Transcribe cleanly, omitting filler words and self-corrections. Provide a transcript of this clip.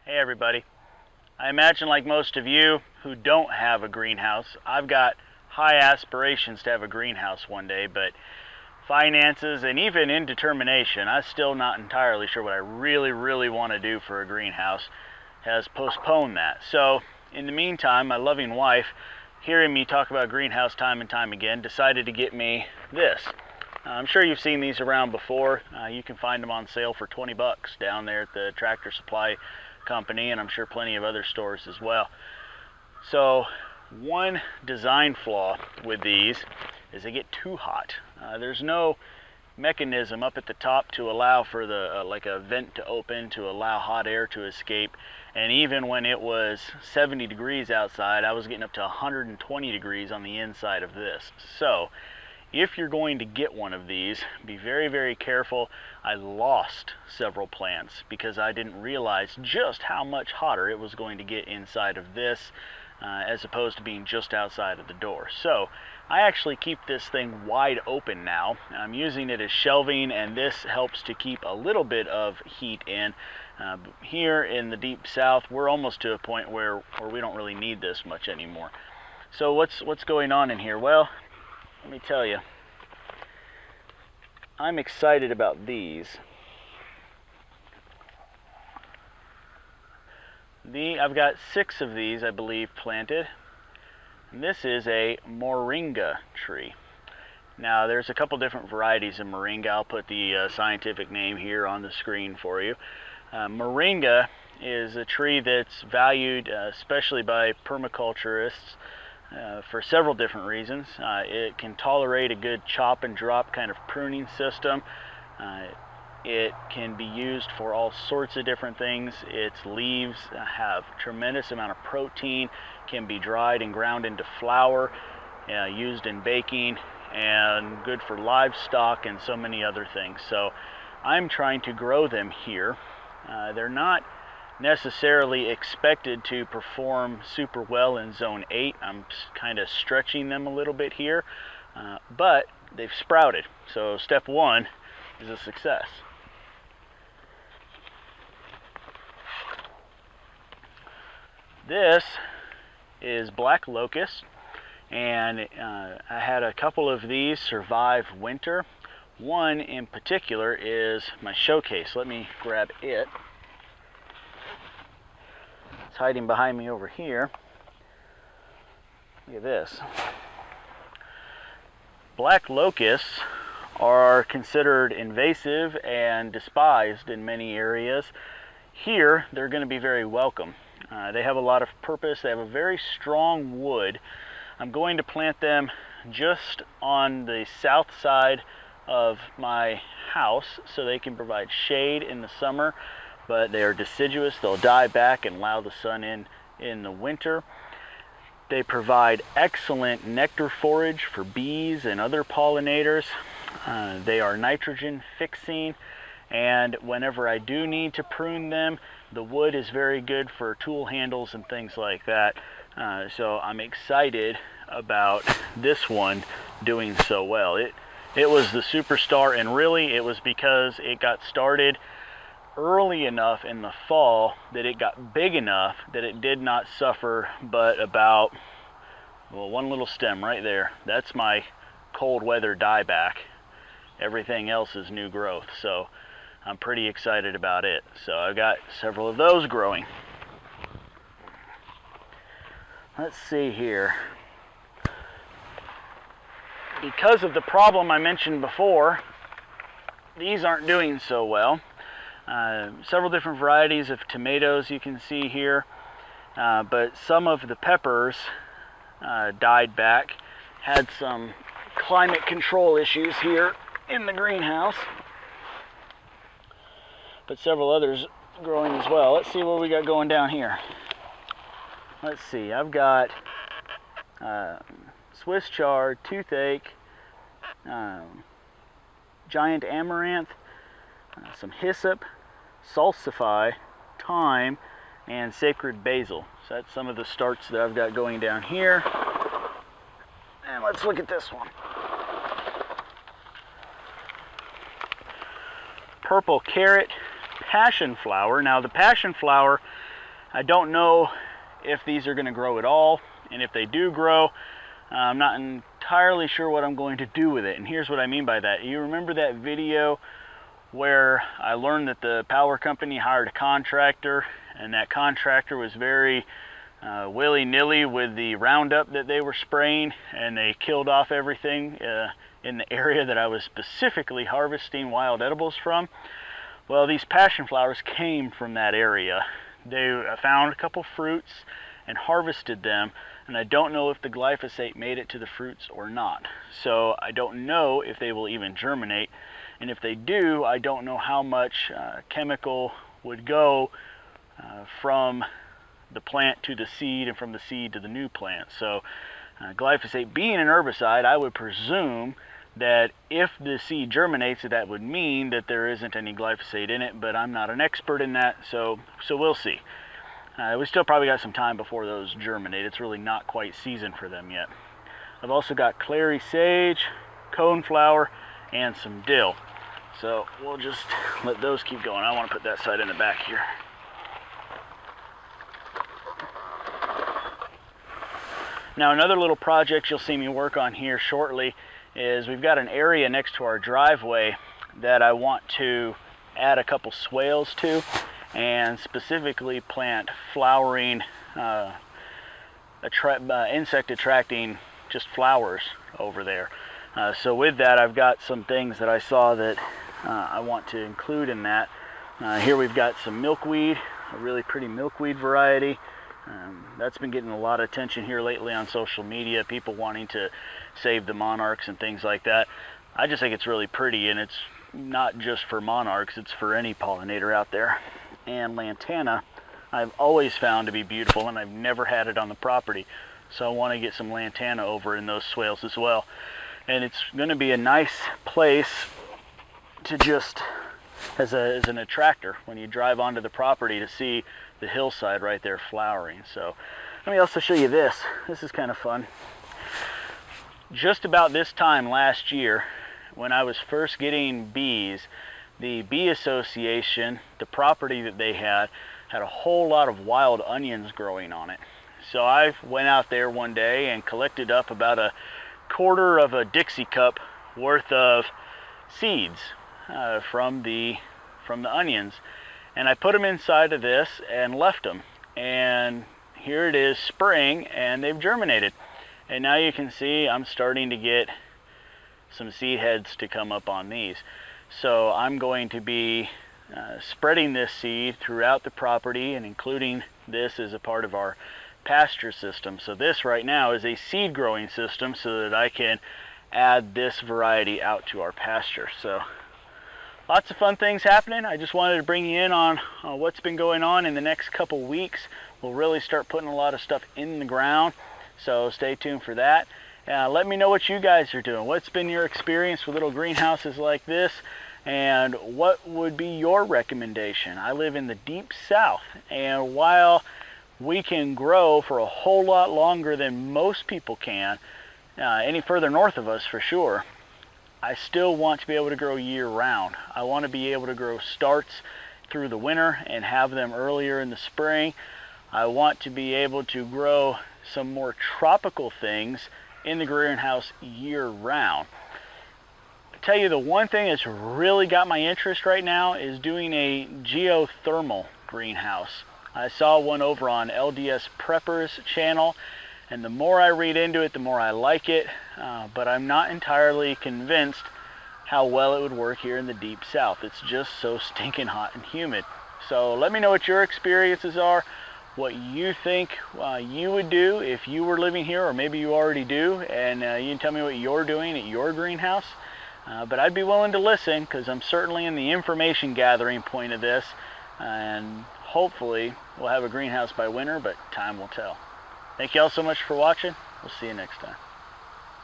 Hey everybody. I imagine, like most of you who don't have a greenhouse, I've got high aspirations to have a greenhouse one day, but finances and even indetermination, I'm still not entirely sure what I really want to do for a greenhouse, has postponed that. So in the meantime, my loving wife, hearing me talk about greenhouse time and time again, decided to get me this. I'm sure you've seen these around before. You can find them on sale for 20 bucks down there at the Tractor Supply Company, and I'm sure plenty of other stores as well. So one design flaw with these is they get too hot. There's no mechanism up at the top to allow for the like a vent to open to allow hot air to escape, and even when it was 70 degrees outside, I was getting up to 120 degrees on the inside of this. So if you're going to get one of these, be very careful. I lost several plants because I didn't realize just how much hotter it was going to get inside of this as opposed to being just outside of the door. So I actually keep this thing wide open now. I'm using it as shelving, and this helps to keep a little bit of heat in. Here in the deep south, we're almost to a point where we don't really need this much anymore. So what's going on in here? Well, let me tell you, I'm excited about these. I've got 6 of these, I believe, planted. And this is a moringa tree. Now, there's a couple different varieties of moringa. I'll put the scientific name here on the screen for you. Moringa is a tree that's valued especially by permaculturists for several different reasons. It can tolerate a good chop and drop kind of pruning system. It can be used for all sorts of different things. Its leaves have tremendous amount of protein, can be dried and ground into flour, used in baking, and good for livestock and so many other things. So I'm trying to grow them here. They're not necessarily expected to perform super well in zone 8. I'm kind of stretching them a little bit here, but they've sprouted. So step 1 is a success. This is black locust, and I had a couple of these survive winter. One in particular is my showcase. Let me grab it. It's hiding behind me over here. Look at this. Black locusts are considered invasive and despised in many areas. Here, they're going to be very welcome. They have a lot of purpose. They have a very strong wood. I'm going to plant them just on the south side of my house so they can provide shade in the summer, but they are deciduous. They'll die back and allow the sun in the winter. They provide excellent nectar forage for bees and other pollinators. They are nitrogen fixing, and whenever I do need to prune them, the wood is very good for tool handles and things like that. So I'm excited about this one doing so well. It was the superstar, and really it was because it got started early enough in the fall that it got big enough that it did not suffer but about, well, one little stem right there. That's my cold weather dieback. Everything else is new growth, so I'm pretty excited about it. So I've got several of those growing. Let's see here. Because of the problem I mentioned before, these aren't doing so well. Several different varieties of tomatoes you can see here, but some of the peppers died back. Had some climate control issues here in the greenhouse, but several others growing as well. Let's see what we got going down here. Let's see, I've got Swiss chard, toothache, giant amaranth, some hyssop, salsify, thyme, and sacred basil. So that's some of the starts that I've got going down here. And let's look at this one. Purple carrot, passion flower. Now the passion flower I don't know if these are going to grow at all, and if they do grow, I'm not entirely sure what I'm going to do with it. And here's what I mean by that. You remember that video where I learned that the power company hired a contractor, and that contractor was very willy-nilly with the Roundup that they were spraying, and they killed off everything in the area that I was specifically harvesting wild edibles from? Well, these passion flowers came from that area. They found a couple fruits and harvested them, and I don't know if the glyphosate made it to the fruits or not. So I don't know if they will even germinate, and if they do, I don't know how much chemical would go from the plant to the seed and from the seed to the new plant. So glyphosate being an herbicide, I would presume that if the seed germinates, that would mean that there isn't any glyphosate in it, but I'm not an expert in that, so we'll see. We still probably got some time before those germinate. It's really not quite season for them yet. I've also got clary sage, coneflower, and some dill. So we'll just let those keep going. I want to put that side in the back here. Now, another little project you'll see me work on here shortly is we've got an area next to our driveway that I want to add a couple swales to, and specifically plant flowering, insect attracting just flowers over there. So with that, I've got some things that I saw that I want to include in that. Here we've got some milkweed, a really pretty milkweed variety. That's been getting a lot of attention here lately on social media, people wanting to save the monarchs and things like that. I just think it's really pretty, and it's not just for monarchs, it's for any pollinator out there. And lantana, I've always found to be beautiful, and I've never had it on the property. So I want to get some lantana over in those swales as well. And it's going to be a nice place to just, as an attractor, when you drive onto the property, to see the hillside right there flowering. So let me also show you this. This is kind of fun. Just about this time last year, when I was first getting bees, the bee association, the property that they had a whole lot of wild onions growing on it. So I went out there one day and collected up about a quarter of a Dixie cup worth of seeds from the onions, and I put them inside of this and left them, and here it is spring, and they've germinated. And now you can see I'm starting to get some seed heads to come up on these. So I'm going to be spreading this seed throughout the property and including this as a part of our pasture system. So this right now is a seed growing system so that I can add this variety out to our pasture. So lots of fun things happening. I just wanted to bring you in on what's been going on in the next couple weeks. We'll really start putting a lot of stuff in the ground, so stay tuned for that. Let me know what you guys are doing. What's been your experience with little greenhouses like this, and what would be your recommendation? I live in the deep south, and while we can grow for a whole lot longer than most people can, any further north of us for sure, I still want to be able to grow year-round. I want to be able to grow starts through the winter and have them earlier in the spring. I want to be able to grow some more tropical things in the greenhouse year-round. I tell you, the one thing that's really got my interest right now is doing a geothermal greenhouse. I saw one over on LDS Prepper's channel, and the more I read into it, the more I like it, but I'm not entirely convinced how well it would work here in the deep south. It's just so stinking hot and humid. So let me know what your experiences are, what you think you would do if you were living here, or maybe you already do, and you can tell me what you're doing at your greenhouse. But I'd be willing to listen, because I'm certainly in the information gathering point of this, and hopefully we'll have a greenhouse by winter, but time will tell. Thank you all so much for watching. We'll see you next time.